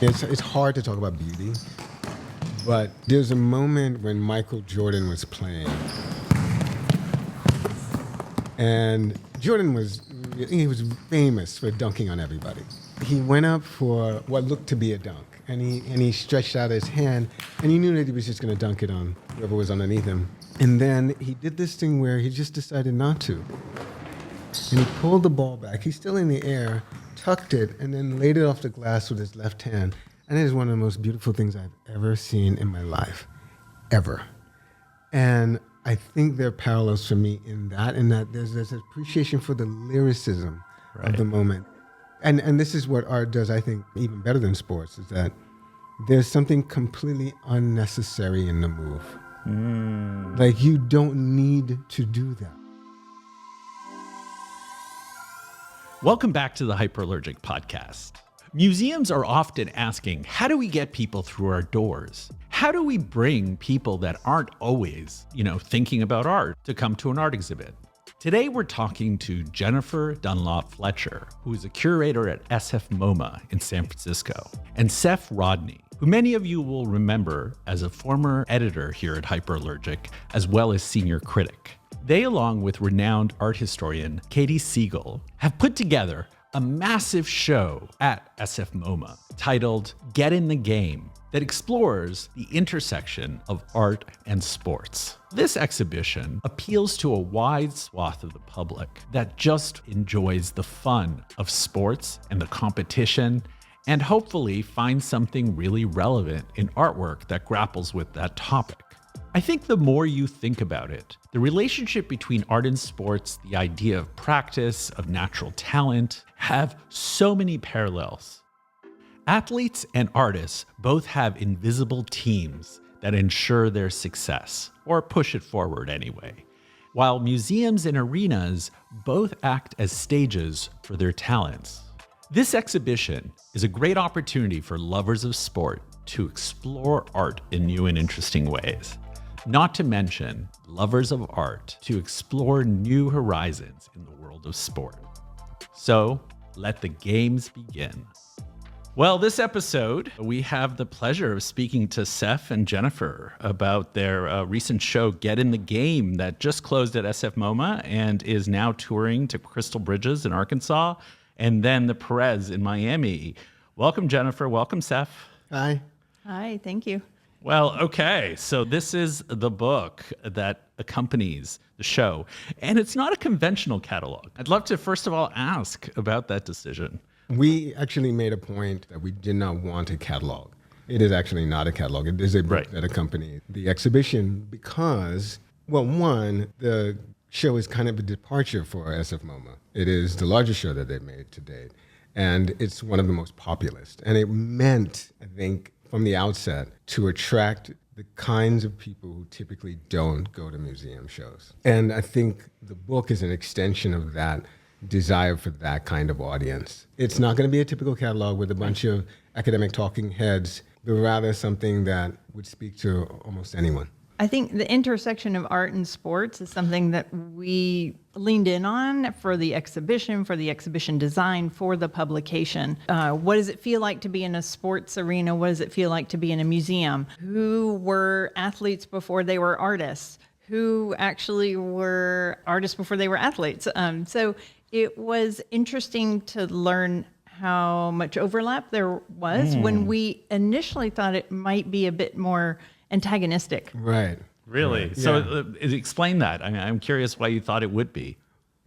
It's hard to talk about beauty, but there's a moment when Michael Jordan was playing, and Jordan was famous for dunking on everybody. He went up for what looked to be a dunk, and he stretched out his hand, and he knew that he was just going to dunk it on whoever was underneath him. And then he did this thing where he just decided not to. And he pulled the ball back. He's still in the air, tucked it, and then laid it off the glass with his left hand. And it is one of the most beautiful things I've ever seen in my life, ever. And I think there are parallels for me in that there's this appreciation for the lyricism of the moment. And this is what art does, I think, even better than sports, is that there's something completely unnecessary in the move. Like, you don't need to do that. Welcome back to the Hyperallergic Podcast. Museums are often asking, how do we get people through our doors? How do we bring people that aren't always, thinking about art to come to an art exhibit? Today, we're talking to Jennnifer Dunlop Fletcher, who is a curator at SFMOMA in San Francisco, and Seph Rodney, who many of you will remember as a former editor here at Hyperallergic, as well as senior critic. They, along with renowned art historian Katie Siegel, have put together a massive show at SFMOMA titled Get in the Game that explores the intersection of art and sports. This exhibition appeals to a wide swath of the public that just enjoys the fun of sports and the competition, and hopefully finds something really relevant in artwork that grapples with that topic. I think the more you think about it, the relationship between art and sports, the idea of practice, of natural talent, have so many parallels. Athletes and artists both have invisible teams that ensure their success, or push it forward anyway, while museums and arenas both act as stages for their talents. This exhibition is a great opportunity for lovers of sport to explore art in new and interesting ways. Not to mention lovers of art to explore new horizons in the world of sport. So let the games begin. Well, this episode, we have the pleasure of speaking to Seph and Jennnifer about their recent show, Get in the Game, that just closed at SFMOMA and is now touring to Crystal Bridges in Arkansas and then the Perez in Miami. Welcome, Jennnifer. Welcome, Seph. Hi. Hi, thank you. Well, okay, so this is the book that accompanies the show, and it's not a conventional catalog. I'd love to, first of all, ask about that decision. We actually made a point that we did not want a catalog. It is actually not a catalog. It is a book that accompanies the exhibition because, well, one, the show is kind of a departure for SFMOMA. It is the largest show that they've made to date, and it's one of the most populist. And it meant, I think, from the outset, to attract the kinds of people who typically don't go to museum shows. And I think the book is an extension of that desire for that kind of audience. It's not going to be a typical catalog with a bunch of academic talking heads, but rather something that would speak to almost anyone. I think the intersection of art and sports is something that we leaned in on for the exhibition design, for the publication. What does it feel like to be in a sports arena? What does it feel like to be in a museum? Who were athletes before they were artists? Who actually were artists before they were athletes? So it was interesting to learn how much overlap there was when we initially thought it might be a bit more antagonistic. Right. Really? Right. So explain that. I mean, I'm curious why you thought it would be.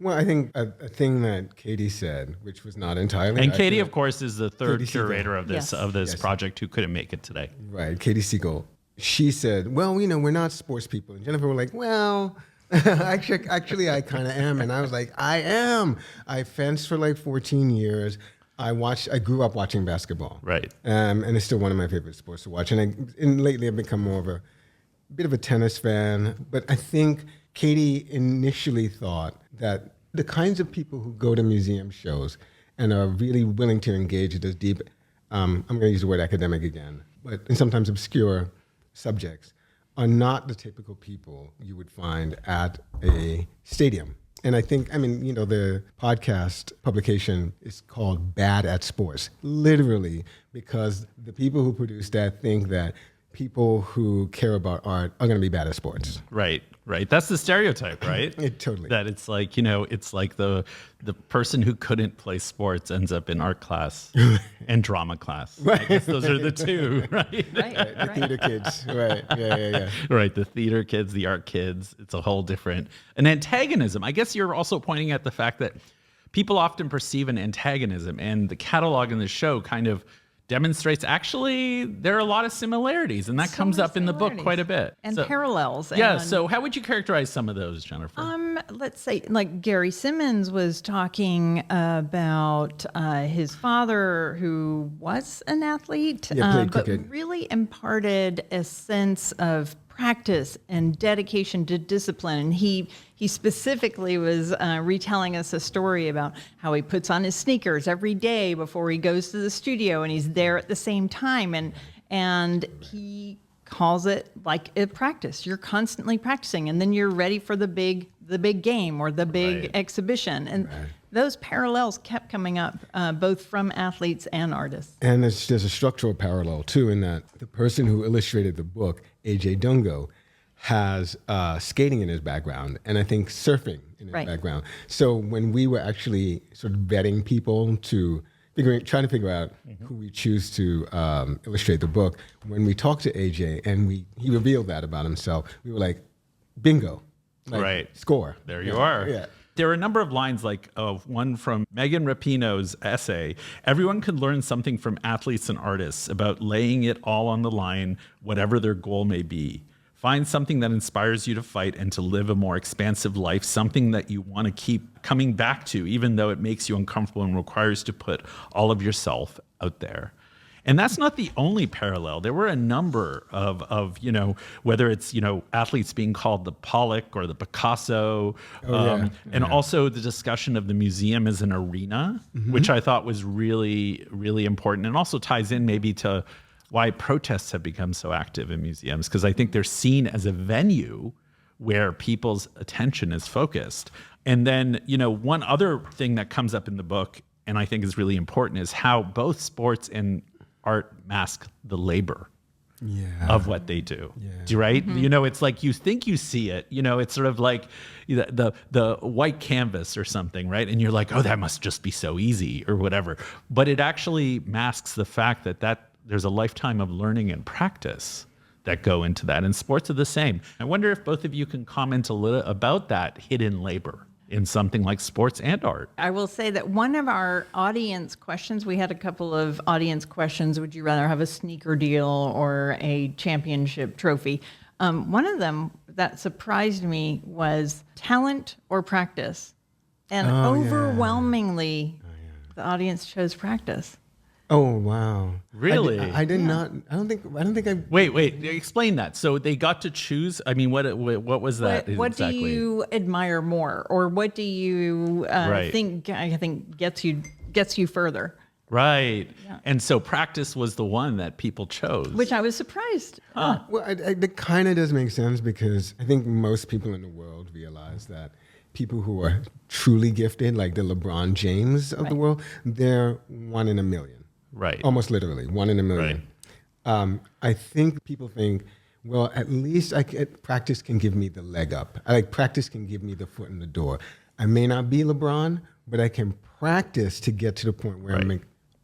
Well, I think a thing that Katie said, which was not entirely... And Katie, of course, is the third curator of this Yes. project who couldn't make it today. Right, Katie Siegel. She said, well, we're not sports people. And Jennnifer was like, well, actually, I kind of am. And I was like, I am. I fenced for like 14 years. I grew up watching basketball. Right. And it's still one of my favorite sports to watch. And lately I've become more of a bit of a tennis fan. But I think Katie initially thought that the kinds of people who go to museum shows and are really willing to engage with those deep, I'm going to use the word academic again, but and sometimes obscure subjects, are not the typical people you would find at a stadium And I think, the podcast publication is called Bad at Sports, literally, because the people who produce that think that people who care about art are going to be bad at sports. Right. That's the stereotype, right? Totally. That it's like, it's like the person who couldn't play sports ends up in art class and drama class. Right. I guess those are the two, right? Right. The theater kids. Right. Yeah. Right. The theater kids, the art kids. It's a whole different, an antagonism. I guess you're also pointing at the fact that people often perceive an antagonism, and the catalog in the show kind of demonstrates actually there are a lot of similarities, and that comes up in the book quite a bit. And parallels. Yeah, so how would you characterize some of those, Jennnifer? Let's say, like Gary Simmons was talking about his father, who was an athlete, played but cricket. really imparted a sense of practice and dedication to discipline. And he specifically was retelling us a story about how he puts on his sneakers every day before he goes to the studio, and he's there at the same time. And he calls it like a practice. You're constantly practicing, and then you're ready for the big game or the big exhibition. And those parallels kept coming up, both from athletes and artists. And there's a structural parallel, too, in that the person who illustrated the book, A.J. Dungo, has skating in his background, and I think surfing in his background. So when we were actually sort of vetting people trying to figure out who we choose to illustrate the book, when we talked to A.J. and he revealed that about himself, we were like, bingo. Score. There you are. Yeah. There are a number of lines like one from Megan Rapinoe's essay. Everyone can learn something from athletes and artists about laying it all on the line, whatever their goal may be. Find something that inspires you to fight and to live a more expansive life, something that you want to keep coming back to, even though it makes you uncomfortable and requires to put all of yourself out there. And that's not the only parallel. There were a number of whether it's, athletes being called the Pollock or the Picasso, and also the discussion of the museum as an arena, which I thought was really, really important, and also ties in maybe to why protests have become so active in museums, because I think they're seen as a venue where people's attention is focused. And then, one other thing that comes up in the book, and I think is really important, is how both sports and art mask the labor of what they do. Right? It's like you think you see it. It's sort of like the white canvas or something, right? And you're like, oh, that must just be so easy or whatever. But it actually masks the fact that there's a lifetime of learning and practice that go into that. And sports are the same. I wonder if both of you can comment a little about that hidden labor in something like sports and art. I will say that one of our audience questions, we had a couple of audience questions. Would you rather have a sneaker deal or a championship trophy? One of them that surprised me was talent or practice. And overwhelmingly, the audience chose practice. Oh, wow. Really? I did not. I don't think I. Wait. Explain that. So they got to choose. I mean, what was that exactly? What do you admire more, or what do you think? I think gets you further. Right. Yeah. And so practice was the one that people chose, which I was surprised. Well, it kind of does make sense, because I think most people in the world realize that people who are truly gifted, like the LeBron James of the world, they're 1 in a million. Right. Almost literally 1 in a million. Right. I think people think, well, at least practice can give me the leg up. Practice can give me the foot in the door. I may not be LeBron, but I can practice to get to the point where I'm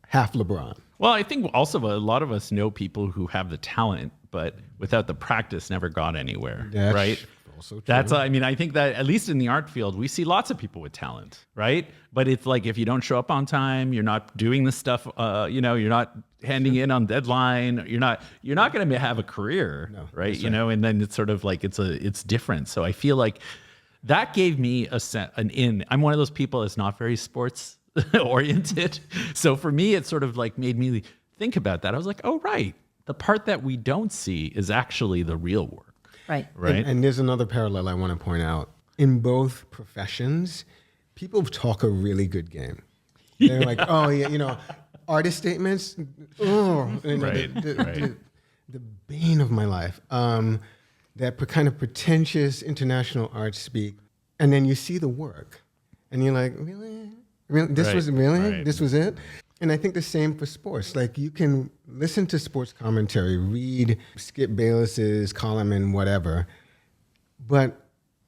half LeBron. Well, I think also a lot of us know people who have the talent, but without the practice never got anywhere. Right? Also true. I think that at least in the art field, we see lots of people with talent, right? But it's like, if you don't show up on time, you're not doing the stuff, you're not handing in on deadline, you're not going to have a career, right? And then it's sort of like, it's different. So I feel like that gave me an in. I'm one of those people that's not very sports oriented. So for me, it sort of like made me think about that. I was like, oh, right. The part that we don't see is actually the real work. Right. And there's another parallel I want to point out. In both professions, people talk a really good game. They're like, oh, yeah, artist statements, the bane of my life. That kind of pretentious international art speak, and then you see the work, and you're like, really? This was this was it? And I think the same for sports. Like, you can listen to sports commentary, read Skip Bayless's column and whatever, but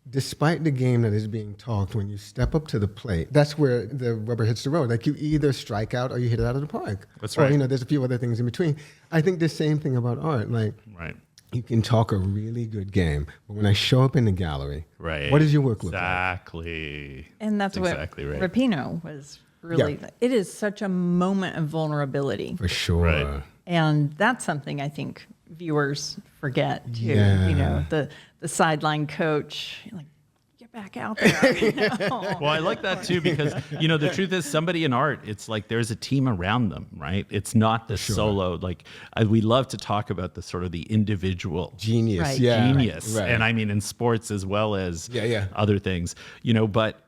despite the game that is being talked, when you step up to the plate, that's where the rubber hits the road. Like, you either strike out or you hit it out of the park. That's right. Or, there's a few other things in between. I think the same thing about art. Like, you can talk a really good game, but when I show up in the gallery, what does your work look like? Exactly. And that's exactly what right. Rapinoe was really, it is such a moment of vulnerability. For sure. Right. And that's something I think viewers forget too. Yeah. The sideline coach, like, get back out there. Well, I like that too, because, the truth is, somebody in art, it's like there's a team around them, right? It's not the solo. Like, we love to talk about the sort of the individual genius. Right. Yeah. genius. Right. And I mean, in sports as well as other things, but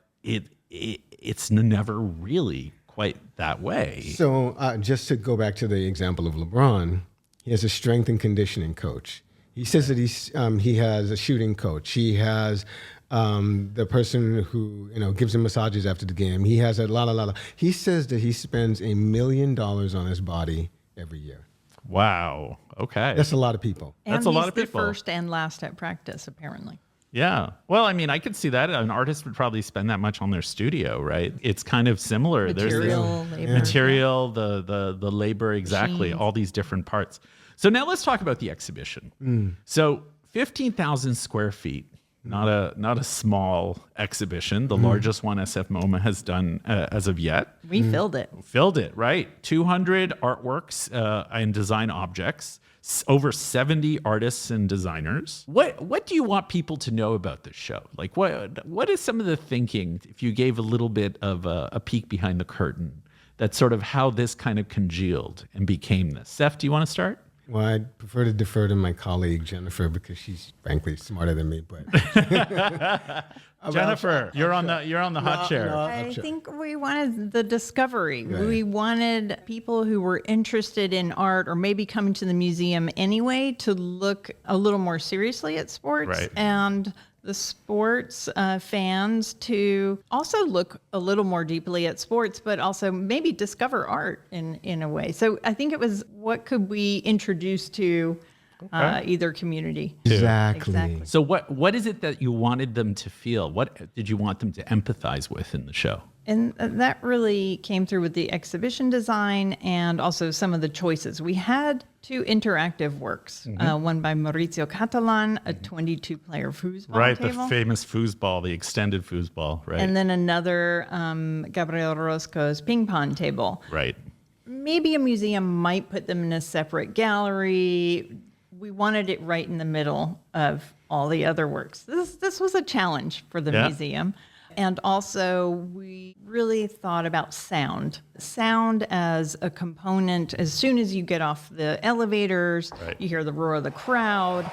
it's never really quite that way. So just to go back to the example of LeBron, he has a strength and conditioning coach. He says that he has a shooting coach. He has the person who gives him massages after the game. He has a la. He says that he spends $1 million on his body every year. Wow. Okay. That's a lot of people. And That's a lot he's of people. the first and last at practice, apparently. Yeah. Well, I mean, I could see that. An artist would probably spend that much on their studio, right? It's kind of similar. Material, There's labor. material, the labor, exactly, Machines. all these different parts. So now let's talk about the exhibition. So 15,000 square feet, not a small exhibition. The largest one SFMOMA has done as of yet. We filled it. Filled it, right? 200 artworks and design objects. Over 70 artists and designers. What do you want people to know about this show? Like, what is some of the thinking, if you gave a little bit of a peek behind the curtain, that's sort of how this kind of congealed and became this? Seph, do you want to start? Well, I'd prefer to defer to my colleague, Jennnifer, because she's frankly smarter than me. But Jennnifer, you're on the hot chair. I think we wanted the discovery. Right. We wanted people who were interested in art or maybe coming to the museum anyway to look a little more seriously at sports, Right. and the sports fans to also look a little more deeply at sports, but also maybe discover art in a way. So I think it was, what could we introduce to either community? Exactly. So what is it that you wanted them to feel? What did you want them to empathize with in the show? And that really came through with the exhibition design and also some of the choices. We had 2 interactive works, one by Maurizio Catalan, a 22-player foosball table. The famous foosball, the extended foosball, right? And then another Gabriel Orozco's ping pong table. Right. Maybe a museum might put them in a separate gallery. We wanted it right in the middle of all the other works. This was a challenge for the museum. And also, we really thought about sound. Sound as a component. As soon as you get off the elevators, you hear the roar of the crowd.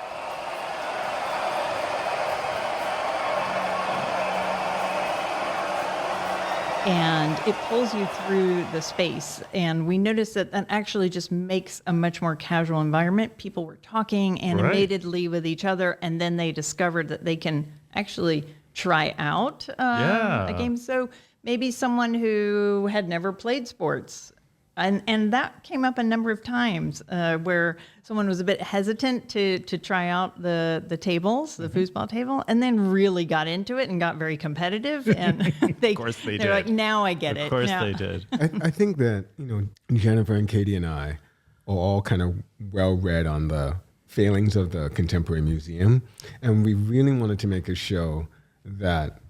And it pulls you through the space. And we noticed that actually just makes a much more casual environment. People were talking animatedly with each other, and then they discovered that they can actually try out a game. So maybe someone who had never played sports, and that came up a number of times where someone was a bit hesitant to try out the tables, the foosball table, and then really got into it and got very competitive. And of course they did. They're like, now I get it. Of course now. they did. I think that, Jennnifer and Katie and I are all kind of well-read on the failings of the Contemporary Museum, and we really wanted to make a show that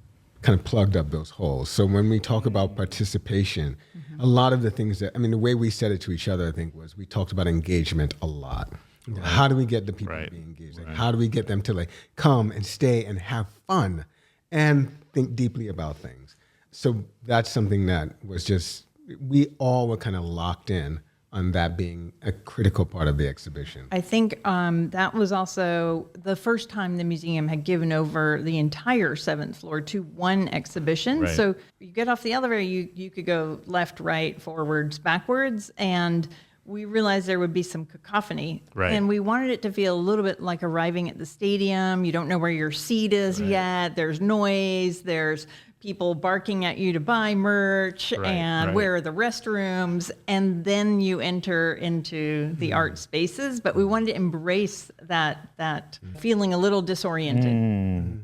kind of plugged up those holes. So when we talk about participation, a lot of the things the way we said it to each other, I think, was we talked about engagement a lot. Right. How do we get the people to be engaged? Like, how do we get them to come and stay and have fun and think deeply about things? So that's something that was just, we all were kind of locked in on that being a critical part of the exhibition. I think that was also the first time the museum had given over the entire 7th floor to one exhibition. Right. So you get off the elevator, you could go left, right, forwards, backwards, and we realized there would be some cacophony. Right. And we wanted it to feel a little bit like arriving at the stadium. You don't know where your seat is yet. There's noise. There's people barking at you to buy merch and where are the restrooms. And then you enter into the art spaces. But we wanted to embrace that feeling a little disoriented.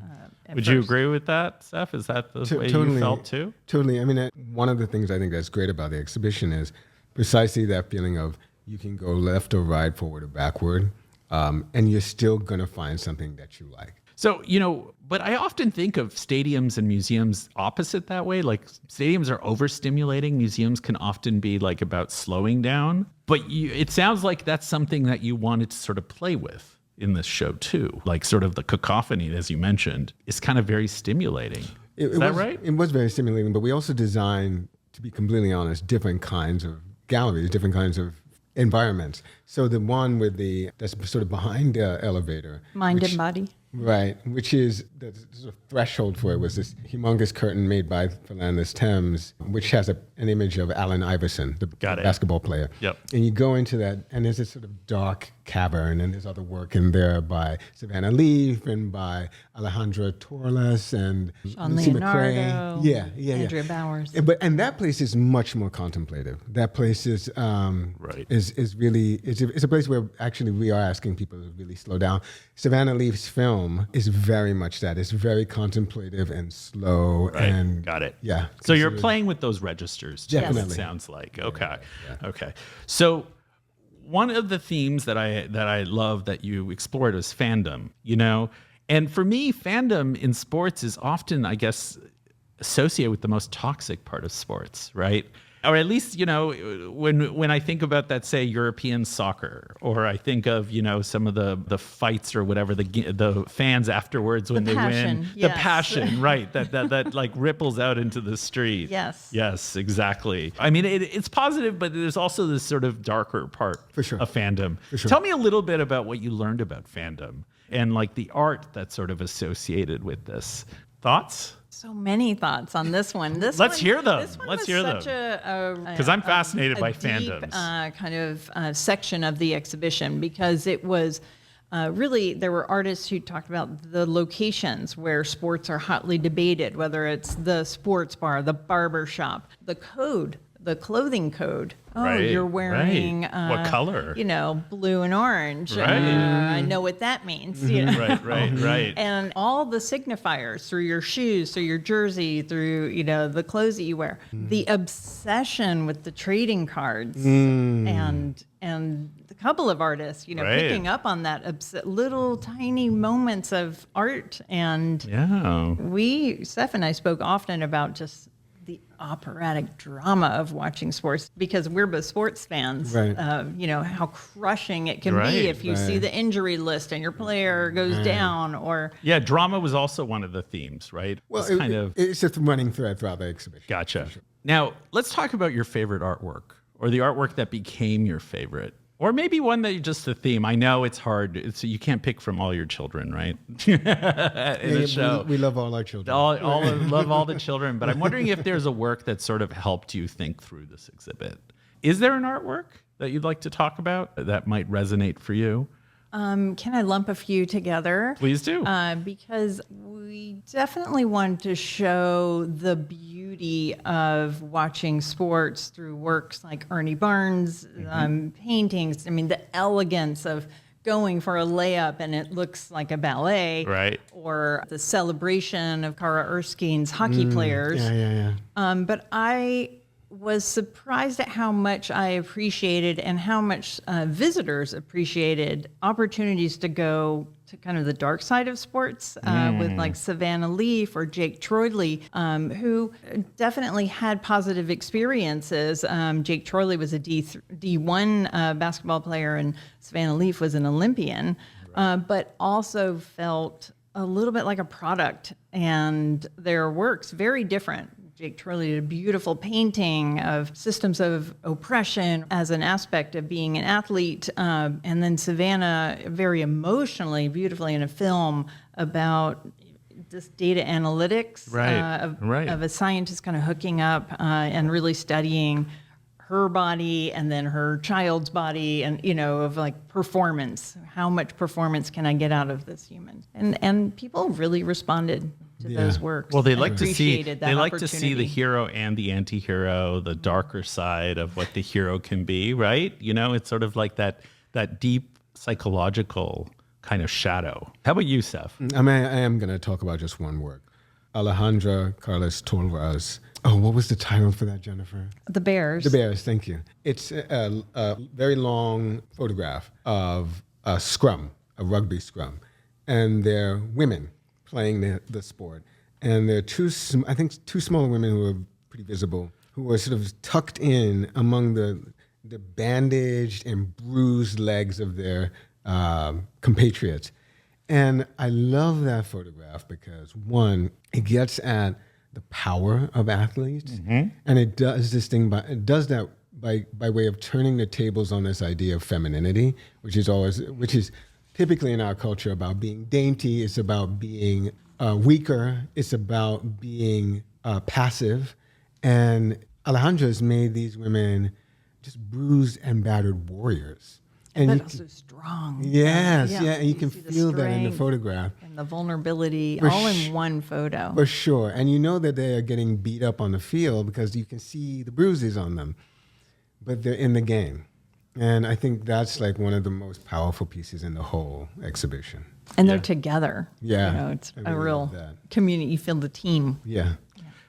Would you agree with that, Seph? Is that the way you felt too? Totally. I mean, one of the things I think that's great about the exhibition is precisely that feeling of you can go left or right, forward or backward, and you're still going to find something that you like. So, but I often think of stadiums and museums opposite that way. Like stadiums are overstimulating. Museums can often be like about slowing down. But it sounds like that's something that you wanted to sort of play with in this show too. Like sort of the cacophony, as you mentioned, is kind of very stimulating. Is that right? It was very stimulating, but we also designed, to be completely honest, different kinds of galleries, different kinds of environments. So the one that's sort of behind the elevator. Mind and body. Right, which is the sort of threshold for it was this humongous curtain made by Philandus Thames, which has an image of Allen Iverson, the basketball player. Yep. And you go into that, and there's this sort of dark cavern, and there's other work in there by Savannah Leaf and by Alejandra Torres and Sean Lucy Leonardo, McCrae. Andrea Bowers. And that place is much more contemplative. That place is is really it's a place where actually we are asking people to really slow down. Savannah Leaf's film is very much that. It's very contemplative and slow. Right. And got it. Yeah. So you're playing with those registers too, definitely. it sounds like. Okay. Yeah. Okay. So one of the themes that I love that you explored was fandom, and for me, fandom in sports is often, I guess, associated with the most toxic part of sports, right? Or at least, when I think about that, say, European soccer, or I think of, some of the fights or whatever, the fans afterwards when they win. Yes. The passion, right, that like ripples out into the street. Yes. Yes, exactly. I mean, it's positive, but there's also this sort of darker part of fandom. For sure. Tell me a little bit about what you learned about fandom and like the art that's sort of associated with this. Thoughts? So many thoughts on this one. Let's hear them. Let's hear them. Because I'm fascinated by fandoms. Deep, kind of section of the exhibition, because it was really, there were artists who talked about the locations where sports are hotly debated, whether it's the sports bar, the barber shop, the clothing code. Right, you're wearing what color? Blue and orange. Right. I know what that means. Right. And all the signifiers through your shoes, through your jersey, through the clothes that you wear. The obsession with the trading cards and a couple of artists, picking up on that little tiny moments of art. And Seph and I spoke often about just the operatic drama of watching sports, because we're both sports fans. Right. How crushing it can be if you see the injury list and your player goes down, or drama was also one of the themes, right? Well, it's just a running thread throughout the exhibition. Gotcha. Now let's talk about your favorite artwork, or the artwork that became your favorite. Or maybe one that just the theme. I know it's hard. You can't pick from all your children, right? In a show. We love all our children. Love all the children. But I'm wondering if there's a work that sort of helped you think through this exhibit. Is there an artwork that you'd like to talk about that might resonate for you? Can I lump a few together? Please do. Because we definitely wanted to show the beauty of watching sports through works like Ernie Barnes' paintings. I mean, the elegance of going for a layup and it looks like a ballet. Right. Or the celebration of Kara Erskine's hockey players. But I was surprised at how much I appreciated and how much visitors appreciated opportunities to go to kind of the dark side of sports with like Savannah Leaf or Jake Troyley, who definitely had positive experiences. Jake Troyley was a D1 basketball player, and Savannah Leaf was an Olympian, but also felt a little bit like a product, and their works very different. Jake Troyley did a beautiful painting of systems of oppression as an aspect of being an athlete. And then Savannah very emotionally, beautifully in a film about this data analytics of a scientist kind of hooking up and really studying her body and then her child's body, and of like performance. How much performance can I get out of this human? And people really responded to those works. Well, they and like to see appreciated that they like to see the opportunity. hero and the anti-hero, the darker side of what the hero can be, right? It's sort of like that deep psychological kind of shadow. How about you, Seph? I mean, I am going to talk about just one work. Alejandra Carlos Torres. Oh, what was the title for that, Jennnifer? The Bears. The Bears, thank you. It's a very long photograph of a scrum, a rugby scrum, and they're women playing the sport. And there are two smaller women who are pretty visible, who are sort of tucked in among the bandaged and bruised legs of their compatriots. And I love that photograph because, one, it gets at the power of athletes, and it does that by way of turning the tables on this idea of femininity, which is typically in our culture about being dainty. It's about being weaker. It's about being passive. And Alejandra has made these women just bruised and battered warriors. But you also strong. Yes, and you can see the feel that in the strength photograph. and the vulnerability, For all in one photo. For sure. And you know that they are getting beat up on the field because you can see the bruises on them, but they're in the game. And I think that's like one of the most powerful pieces in the whole exhibition. And they're together. Yeah, It's I a really real love that. community. You feel the team. Yeah.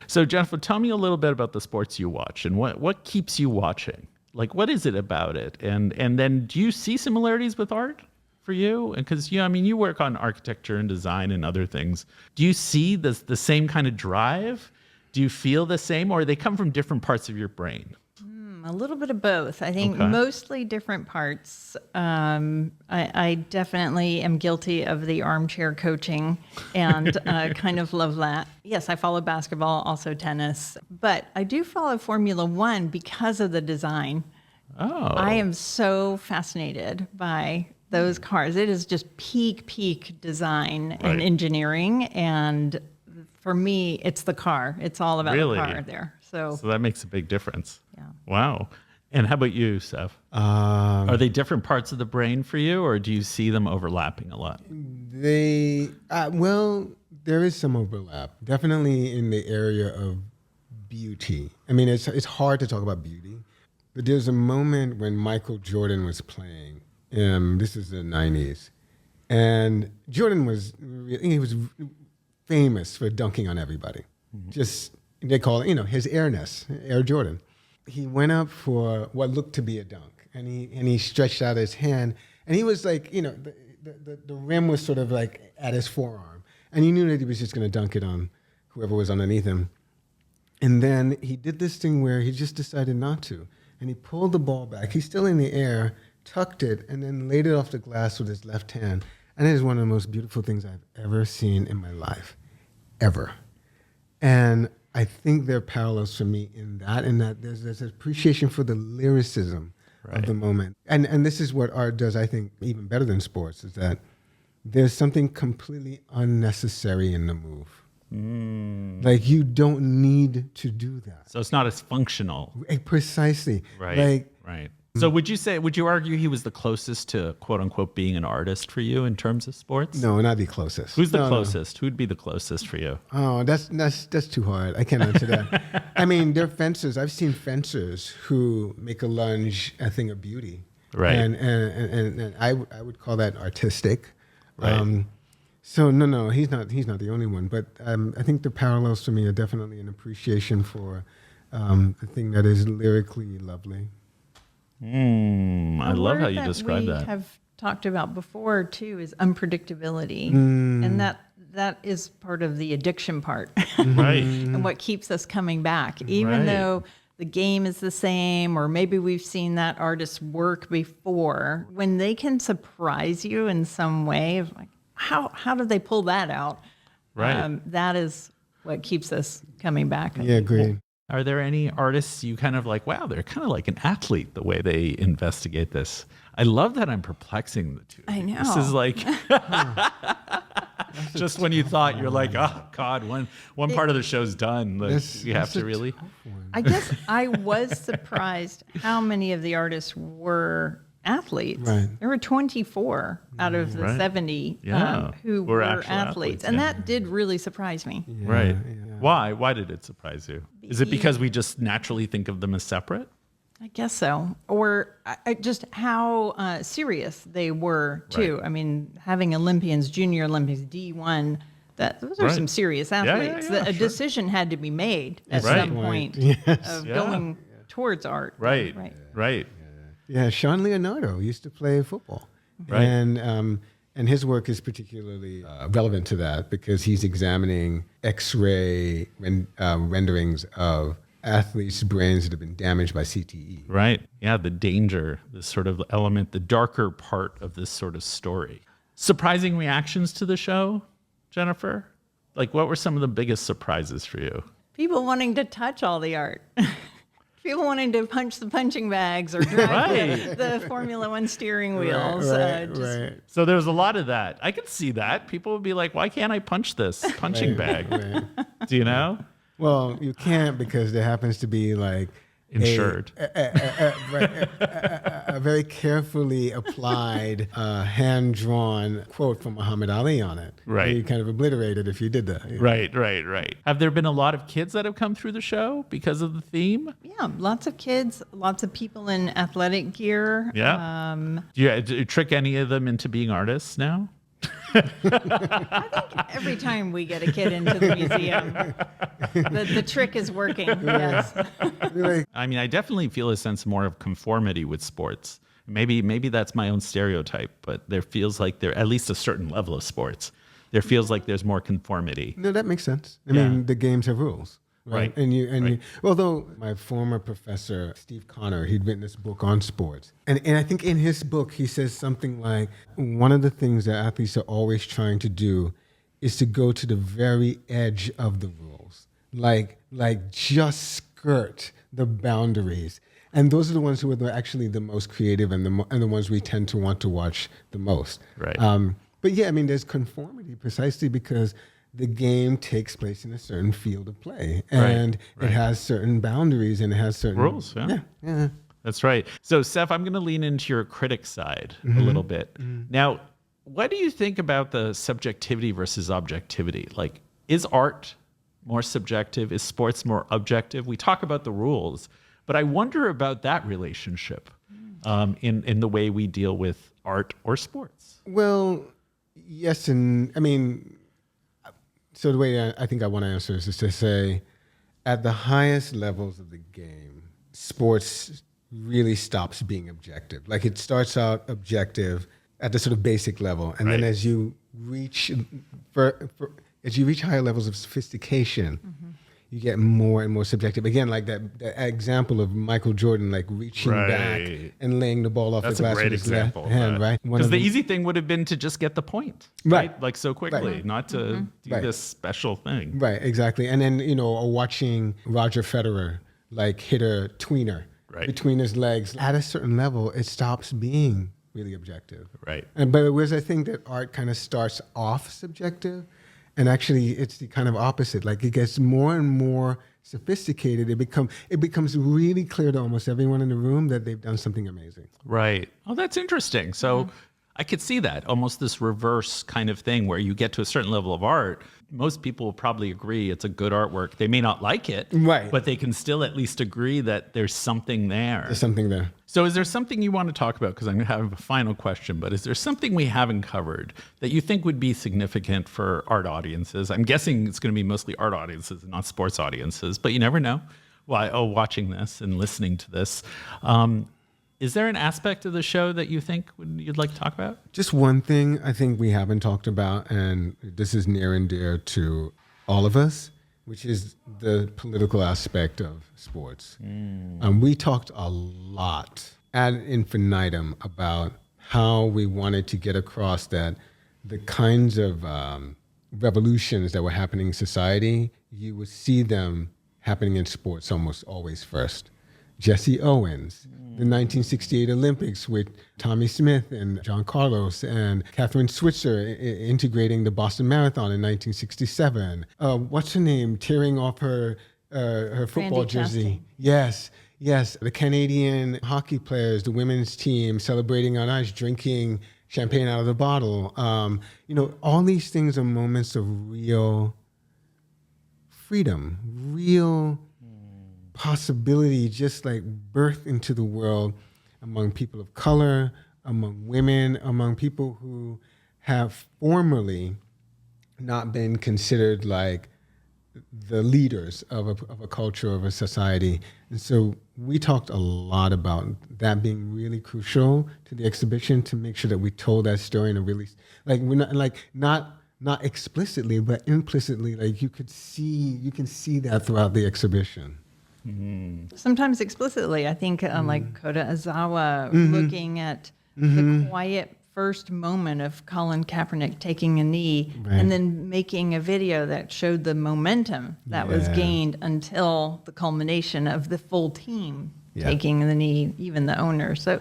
So, Jennnifer, tell me a little bit about the sports you watch and what keeps you watching. Like, what is it about it? And then do you see similarities with art for you? Because, you work on architecture and design and other things. Do you see the same kind of drive? Do you feel the same, or they come from different parts of your brain? A little bit of both. I think Okay. mostly different parts. I definitely am guilty of the armchair coaching and kind of love that. Yes, I follow basketball, also tennis, but I do follow Formula One because of the design. Oh. I am so fascinated by those cars. It is just peak design and Right. engineering. And for me, it's the car. It's all about Really? the car there. So So that makes a big difference. Yeah. Wow. And how about you, Seph? Are they different parts of the brain for you, or do you see them overlapping a lot? There is some overlap, definitely in the area of beauty. I mean, it's hard to talk about beauty, but there's a moment when Michael Jordan was playing. This is the 90s, and Jordan was famous for dunking on everybody. Just they call it, his airness, Air Jordan. He went up for what looked to be a dunk, and he stretched out his hand, and he was like, the rim was sort of like at his forearm, and you knew that he was just going to dunk it on whoever was underneath him. And then he did this thing where he just decided not to, and he pulled the ball back. He's still in the air, tucked it, and then laid it off the glass with his left hand. And it is one of the most beautiful things I've ever seen in my life, ever. And I think there are parallels for me in that there's appreciation for the lyricism of the moment. And this is what art does, I think, even better than sports, is that there's something completely unnecessary in the move. Like, you don't need to do that. So it's not as functional. Precisely. Right. Right. So would you argue he was the closest to, quote unquote, being an artist for you in terms of sports? No, not the closest. Who's the No. closest? Who'd be the closest for you? Oh, that's too hard. I can't answer that. I mean, there are fencers. I've seen fencers who make a lunge a thing of beauty. Right. And I would call that artistic. Right. So no, he's not the only one. But I think the parallels to me are definitely an appreciation for a thing that is lyrically lovely. I love how you describe we that. have talked about before too is unpredictability, and that is part of the addiction part, Right. and what keeps us coming back, even Right. though the game is the same, or maybe we've seen that artist's work before. When they can surprise you in some way, of like, how did they pull that out? Right. That is what keeps us coming back. Yeah, agreed. Are there any artists you kind of like, wow, they're kind of like an athlete the way they investigate this? I love that I'm perplexing the two. I know. This is like, Just when you thought you're like, oh God, one part of the show's done. Like, you have to really. I guess I was surprised how many of the artists were athletes. Right. There were 24 out of the 70 who were athletes. And that did really surprise me. Yeah, Right. yeah. Why did it surprise you? Is it because we just naturally think of them as separate? I guess so. Or just how serious they were, too. Right. I mean, having Olympians, junior Olympics, D1, those are some serious athletes. A decision had to be made at some point of going towards art. Right. Yeah, Sean Leonardo used to play football. Right. And his work is particularly relevant to that because he's examining X-ray renderings of athletes' brains that have been damaged by CTE. Right. Yeah, the danger, this sort of element, the darker part of this sort of story. Surprising reactions to the show, Jennnifer? Like, what were some of the biggest surprises for you? People wanting to touch all the art. People wanting to punch the punching bags or drive the Formula One steering wheels. Right. So there was a lot of that. I could see that. People would be like, why can't I punch this punching bag? Right. Do you know? Well, you can't because there happens to be like Insured. a very carefully applied, hand-drawn quote from Muhammad Ali on it. Right. You kind of obliterate it if you did that. Yeah. Right. Have there been a lot of kids that have come through the show because of the theme? Yeah, lots of kids, lots of people in athletic gear. Yeah. Do you trick any of them into being artists now? I think every time we get a kid into the museum, the trick is working. Yes. Like, I mean, I definitely feel a sense more of conformity with sports. Maybe that's my own stereotype, but there feels like there, at least a certain level of sports, there feels like there's more conformity. no, that makes sense. I Yeah. mean, the games have rules. Right. And you, although my former professor, Steve Connor, he'd written this book on sports. And I think in his book, he says something like, one of the things that athletes are always trying to do is to go to the very edge of the rules. Like just skirt the boundaries. And those are the ones who are actually the most creative and the ones we tend to want to watch the most. Right. But yeah, I mean, there's conformity precisely because the game takes place in a certain field of play, and it has certain boundaries and it has certain rules. Yeah. That's right. So, Seph, I'm going to lean into your critic side a little bit. Now, what do you think about the subjectivity versus objectivity? Like, is art more subjective? Is sports more objective? We talk about the rules, but I wonder about that relationship in the way we deal with art or sports. Well, yes, and I mean, so the way I think I want to answer this is to say, at the highest levels of the game, sports really stops being objective. Like it starts out objective at the sort of basic level, and then as you reach higher levels of sophistication, you get more and more subjective. Again, like that example of Michael Jordan, like reaching back and laying the ball off the glass with his left hand, right? Because the easy thing would have been to just get the point, right? Like so quickly, not to do this special thing. Right, exactly. And then, watching Roger Federer, like hit a tweener between his legs, at a certain level, it stops being really objective. Right. But whereas I think that art kind of starts off subjective, and actually, it's the kind of opposite. Like it gets more and more sophisticated. It becomes really clear to almost everyone in the room that they've done something amazing. Right. Oh, that's interesting. So I could see that, almost this reverse kind of thing where you get to a certain level of art. Most people will probably agree it's a good artwork. They may not like it, right, but they can still at least agree that there's something there. There's something there. So is there something you want to talk about? Because I'm going to have a final question, but is there something we haven't covered that you think would be significant for art audiences? I'm guessing it's going to be mostly art audiences and not sports audiences, but you never know. Watching this and listening to this. Is there an aspect of the show that you think you'd like to talk about? Just one thing I think we haven't talked about, and this is near and dear to all of us, which is the political aspect of sports. We talked a lot ad infinitum about how we wanted to get across that the kinds of revolutions that were happening in society, you would see them happening in sports almost always first. Jesse Owens, the 1968 Olympics with Tommy Smith and John Carlos and Catherine Switzer integrating the Boston Marathon in 1967. What's her name? Tearing off her football Randy jersey. Chastain. Yes. The Canadian hockey players, the women's team celebrating on ice, drinking champagne out of the bottle. All these things are moments of real freedom, real possibility, just like birth into the world among people of color, among women, among people who have formerly not been considered like the leaders of a culture, of a society. And so we talked a lot about that being really crucial to the exhibition, to make sure that we told that story in a really, like, we're not explicitly, but implicitly, like you can see that throughout the exhibition. Sometimes explicitly. I think like Kota Azawa looking at the quiet first moment of Colin Kaepernick taking a knee, and then making a video that showed the momentum that was gained until the culmination of the full team taking the knee, even the owner. So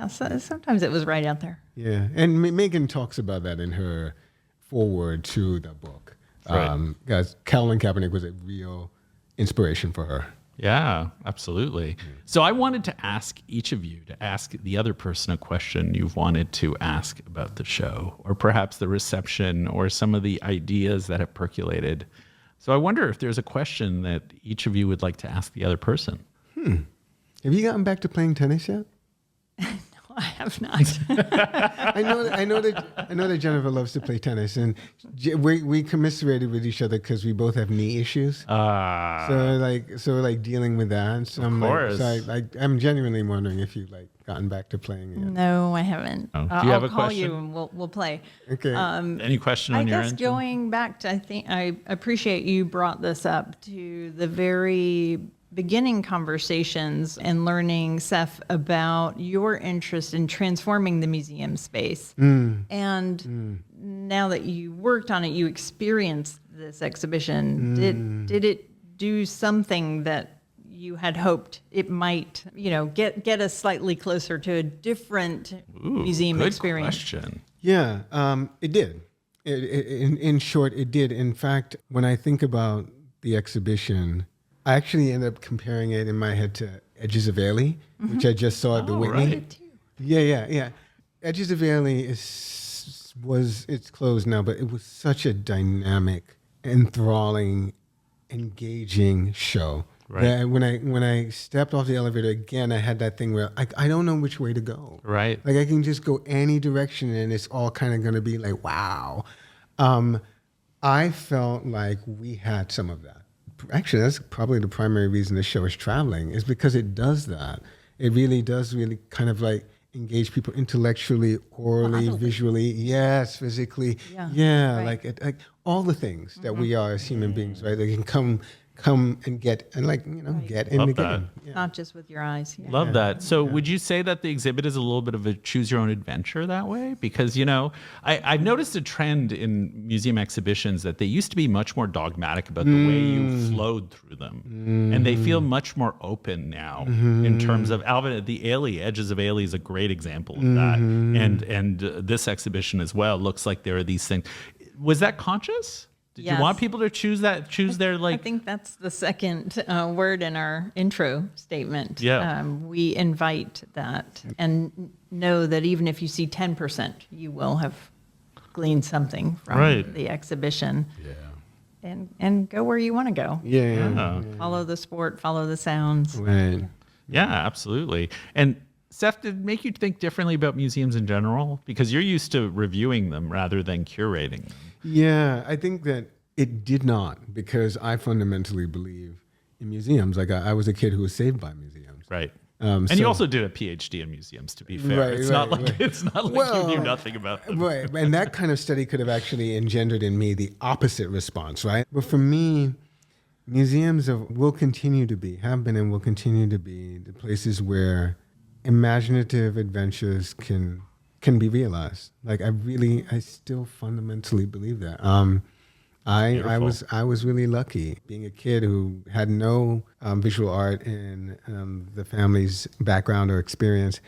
sometimes it was right out there. Yeah, and Megan talks about that in her foreword to the book. Right. Guys, Colin Kaepernick was a real inspiration for her. Yeah, absolutely. So I wanted to ask each of you to ask the other person a question you've wanted to ask about the show, or perhaps the reception, or some of the ideas that have percolated. So I wonder if there's a question that each of you would like to ask the other person. Have you gotten back to playing tennis yet? I have not. I know that Jennnifer loves to play tennis, and we commiserated with each other because we both have knee issues. So we're dealing with that. So I'm genuinely wondering if you've gotten back to playing yet. No, I haven't. Oh. Do you have a I'll call question? you and we'll play. Okay. Any question on your end? Going back to, I think I appreciate you brought this up to the very beginning conversations and learning, Seph, about your interest in transforming the museum space. And now that you worked on it, you experienced this exhibition. Did it do something that you had hoped it might, get us slightly closer to a different museum good experience? Question. Yeah, it did. In short, it did. In fact, when I think about the exhibition, I actually ended up comparing it in my head to Edges of Ailey, which I just saw at the Whitney. Right. Yeah. Edges of Ailey it's closed now, but it was such a dynamic, enthralling, engaging show. Right. That when I stepped off the elevator again, I had that thing where I don't know which way to go. Right. Like I can just go any direction, and it's all kind of going to be like, wow. I felt like we had some of that. Actually, that's probably the primary reason the show is traveling, is because it does that. It really does kind of engage people intellectually, orally, visually, yes, physically. Yeah, right. like all the things that we are as human beings, right? They can come and get get in Love the that. game. Yeah. Not just with your eyes. Yeah. Love that. So would you say that the exhibit is a little bit of a choose your own adventure that way? Because, I've noticed a trend in museum exhibitions that they used to be much more dogmatic about the way you flowed through them. And they feel much more open now in terms of Alvin, the Ailey, Edges of Ailey is a great example of that. And this exhibition as well looks like there are these things. Was that conscious? Did you want people to choose their I think that's the second word in our intro statement. Yeah. We invite that and know that even if you see 10%, you will have gleaned something from the exhibition. Yeah. And go where you want to go. Yeah. Follow the sport, follow the sounds. Right. Yeah, absolutely. And Seph, did it make you think differently about museums in general? Because you're used to reviewing them rather than curating them. Yeah, I think that it did not, because I fundamentally believe in museums. Like I was a kid who was saved by museums. Right. And you also did a PhD in museums, to be fair. It's not like you knew nothing about them. Right. And that kind of study could have actually engendered in me the opposite response, right? But for me, museums will continue to be, have been and will continue to be the places where imaginative adventures can be realized. Like I still fundamentally believe that. I was really lucky being a kid who had no visual art in the family's background or experience,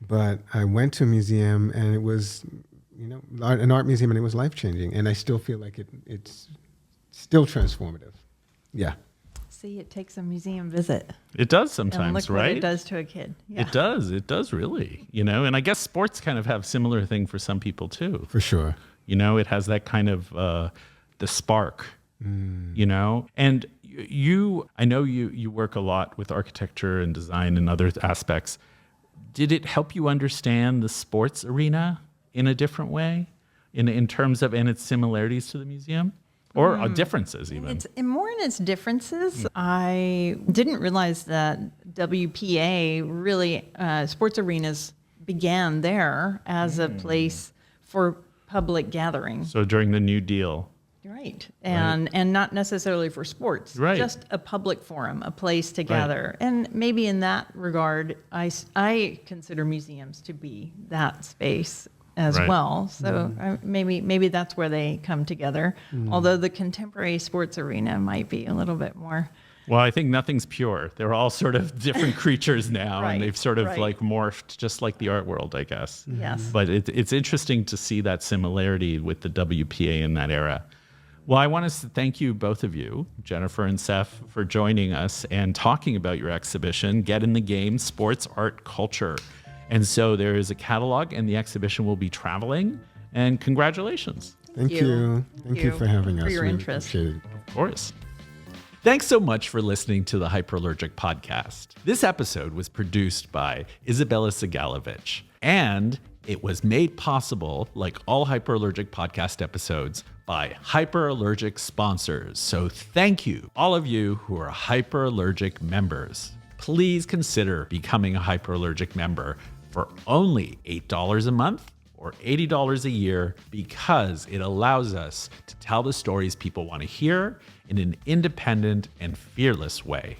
but I went to a museum and it was, an art museum, and it was life-changing, and I still feel like it's still transformative. Yeah. See, it takes a museum visit. It does And sometimes, look right? what it does to a kid. Yeah. It does really, and I guess sports kind of have similar thing for some people too. For sure. It has that kind of the spark, and I know you work a lot with architecture and design and other aspects. Did it help you understand the sports arena in a different way in terms of, and its similarities to the museum? Or differences even. It's more in its differences. I didn't realize that WPA really, sports arenas began there as a place for public gatherings. So during the New Deal. Right. And not necessarily for sports. Right. Just a public forum, a place to gather. And maybe in that regard, I consider museums to be that space as well. So maybe that's where they come together. Although the contemporary sports arena might be a little bit more. Well, I think nothing's pure. They're all sort of different creatures now, Right, and they've sort of right. like morphed just like the art world, I guess. Yes. But it's interesting to see that similarity with the WPA in that era. Well, I want to thank you, both of you, Jennnifer and Seph, for joining us and talking about your exhibition, Get in the Game, Sports, Art, Culture. And so there is a catalog, and the exhibition will be traveling. And congratulations. Thank you. Thank you for having us. For your We interest. appreciate it. Of course. Thanks so much for listening to the Hyperallergic Podcast. This episode was produced by Isabella Sigalovich, and it was made possible, like all Hyperallergic Podcast episodes, by Hyperallergic sponsors. So thank you, all of you who are Hyperallergic members. Please consider becoming a Hyperallergic member for only $8 a month or $80 a year, because it allows us to tell the stories people want to hear in an independent and fearless way.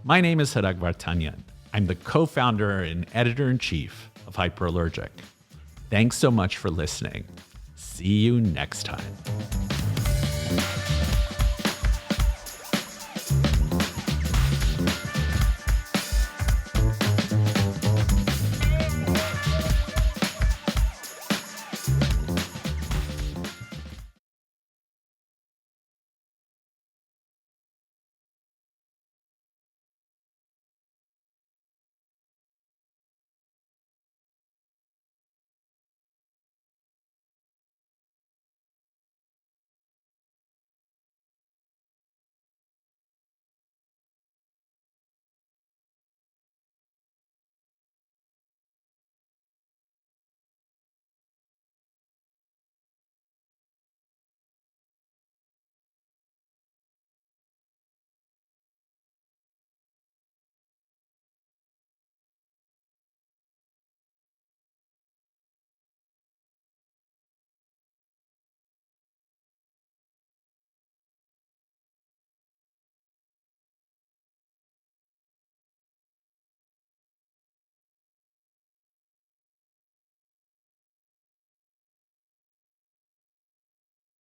My name is Hrag Vartanian. I'm the co-founder and editor-in-chief of Hyperallergic. Thanks so much for listening. See you next time.